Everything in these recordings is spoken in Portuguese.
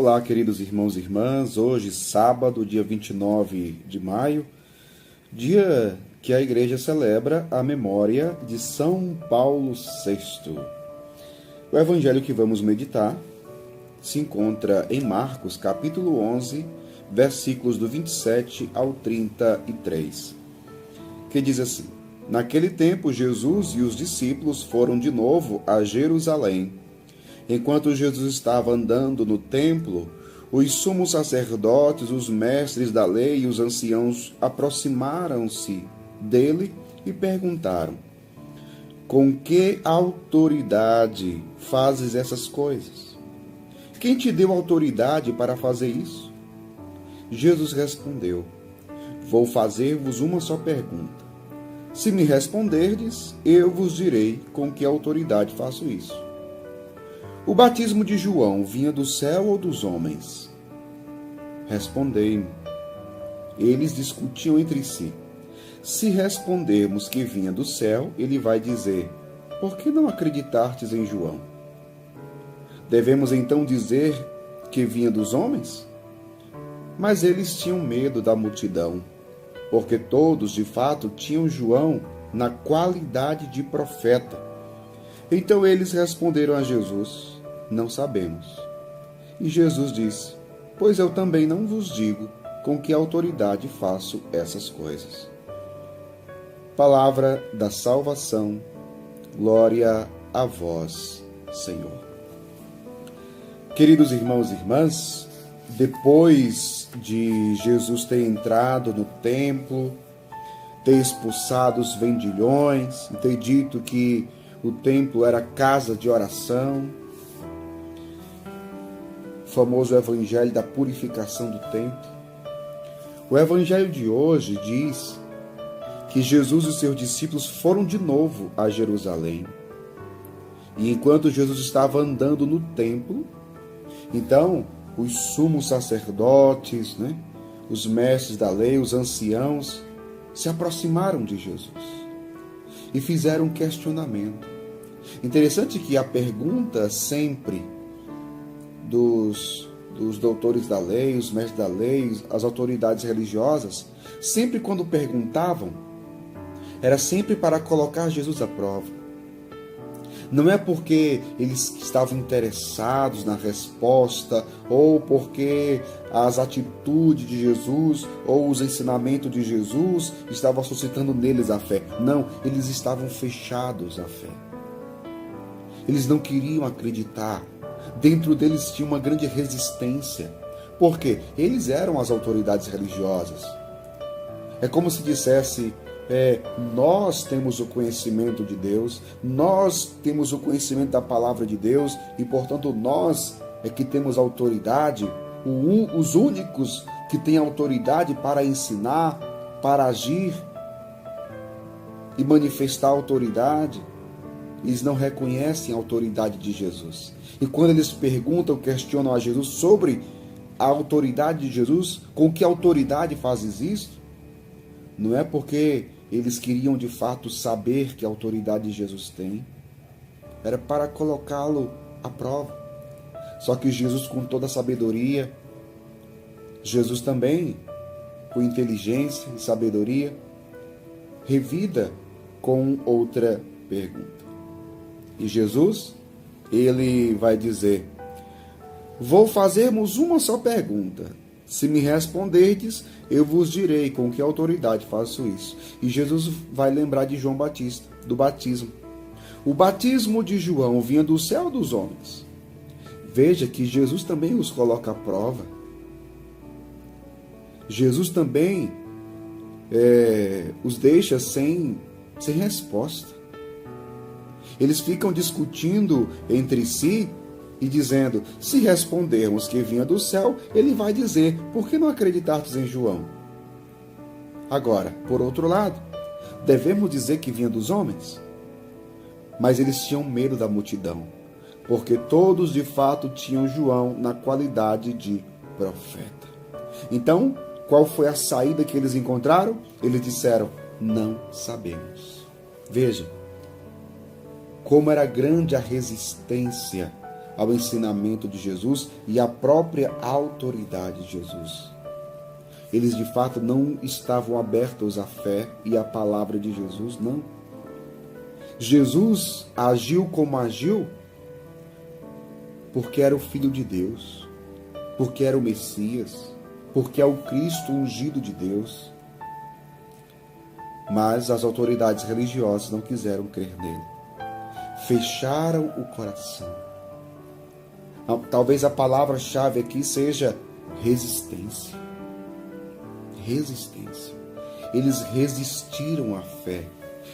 Olá, queridos irmãos e irmãs. Hoje, sábado, dia 29 de maio, dia que a igreja celebra a memória de São Paulo VI. O evangelho que vamos meditar se encontra em Marcos, capítulo 11, versículos do 27 ao 33, que diz assim: Naquele tempo, Jesus e os discípulos foram de novo a Jerusalém. Enquanto Jesus estava andando no templo, os sumos sacerdotes, os mestres da lei e os anciãos aproximaram-se dele e perguntaram: Com que autoridade fazes essas coisas? Quem te deu autoridade para fazer isso? Jesus respondeu: Vou fazer-vos uma só pergunta. Se me responderdes, eu vos direi com que autoridade faço isso. O batismo de João vinha do céu ou dos homens? Respondei-me. Eles discutiam entre si. Se respondermos que vinha do céu, ele vai dizer: Por que não acreditastes em João? Devemos então dizer que vinha dos homens? Mas eles tinham medo da multidão, porque todos, de fato, tinham João na qualidade de profeta. Então eles responderam a Jesus: Não sabemos. E Jesus disse: Pois eu também não vos digo com que autoridade faço essas coisas. Palavra da salvação. Glória a vós, Senhor. Queridos irmãos e irmãs, depois de Jesus ter entrado no templo, ter expulsado os vendilhões, ter dito que o templo era casa de oração, o famoso evangelho da purificação do templo. O evangelho de hoje diz que Jesus e seus discípulos foram de novo a Jerusalém. E enquanto Jesus estava andando no templo, então os sumos sacerdotes, os mestres da lei, os anciãos, se aproximaram de Jesus e fizeram um questionamento. Interessante que a pergunta sempre dos doutores da lei, os mestres da lei, as autoridades religiosas, sempre quando perguntavam, era sempre para colocar Jesus à prova. Não é porque eles estavam interessados na resposta, ou porque as atitudes de Jesus, ou os ensinamentos de Jesus estavam suscitando neles a fé. Não, eles estavam fechados à fé. Eles não queriam acreditar. Dentro deles tinha uma grande resistência. Porque eles eram as autoridades religiosas. É como se dissesse: nós temos o conhecimento de Deus, nós temos o conhecimento da palavra de Deus e, portanto, nós é que temos autoridade, os únicos que têm autoridade para ensinar, para agir e manifestar autoridade. Eles não reconhecem a autoridade de Jesus. E quando eles perguntam, questionam a Jesus sobre a autoridade de Jesus, com que autoridade fazes isso? Não é porque eles queriam de fato saber que autoridade Jesus tem. Era para colocá-lo à prova. Só que Jesus, com toda a sabedoria, Jesus também, com inteligência e sabedoria, revida com outra pergunta. E Jesus, ele vai dizer: Vou fazermos uma só pergunta. Se me responderdes, eu vos direi com que autoridade faço isso. E Jesus vai lembrar de João Batista, do batismo. O batismo de João vinha do céu ou dos homens? Veja que Jesus também os coloca à prova. Jesus também os deixa sem resposta. Eles ficam discutindo entre si e dizendo: se respondermos que vinha do céu, ele vai dizer: por que não acreditastes em João? Agora, por outro lado, devemos dizer que vinha dos homens? Mas eles tinham medo da multidão, porque todos de fato tinham João na qualidade de profeta. Então, qual foi a saída que eles encontraram? Eles disseram: não sabemos. Veja como era grande a resistência ao ensinamento de Jesus e à própria autoridade de Jesus. Eles de fato não estavam abertos à fé e à palavra de Jesus, não. Jesus agiu como agiu porque era o Filho de Deus, porque era o Messias, porque é o Cristo ungido de Deus. Mas as autoridades religiosas não quiseram crer nele. Fecharam o coração. Talvez a palavra-chave aqui seja resistência. Resistência. Eles resistiram à fé.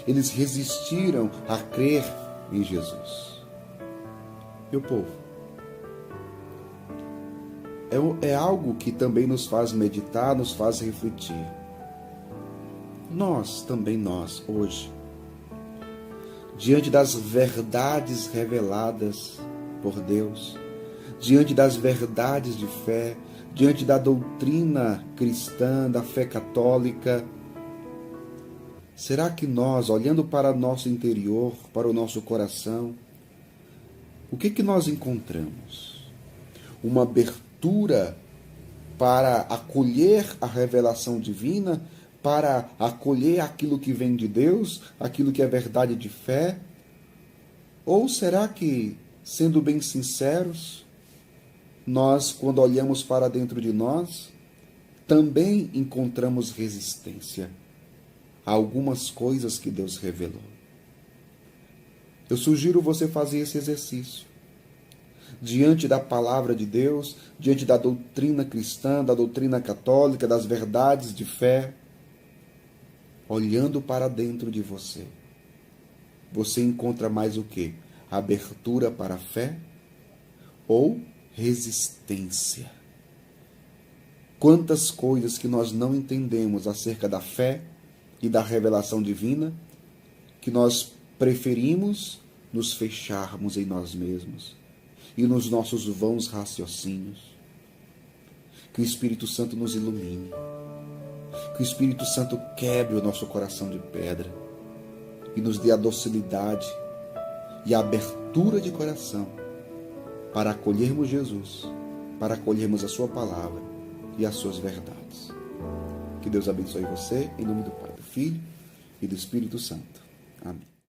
Eles resistiram a crer em Jesus. Meu povo, é algo que também nos faz meditar, nos faz refletir. Nós, hoje, diante das verdades reveladas por Deus, diante das verdades de fé, diante da doutrina cristã, da fé católica, será que nós, olhando para nosso interior, para o nosso coração, o que nós encontramos? Uma abertura para acolher a revelação divina, para acolher aquilo que vem de Deus, aquilo que é verdade de fé? Ou será que, sendo bem sinceros, nós, quando olhamos para dentro de nós, também encontramos resistência a algumas coisas que Deus revelou? Eu sugiro você fazer esse exercício. Diante da palavra de Deus, diante da doutrina cristã, da doutrina católica, das verdades de fé, olhando para dentro de você, você encontra mais o quê? Abertura para a fé ou resistência? Quantas coisas que nós não entendemos acerca da fé e da revelação divina, que nós preferimos nos fecharmos em nós mesmos e nos nossos vãos raciocínios. Que o Espírito Santo nos ilumine. Que o Espírito Santo quebre o nosso coração de pedra e nos dê a docilidade e a abertura de coração para acolhermos Jesus, para acolhermos a sua palavra e as suas verdades. Que Deus abençoe você, em nome do Pai, do Filho e do Espírito Santo. Amém.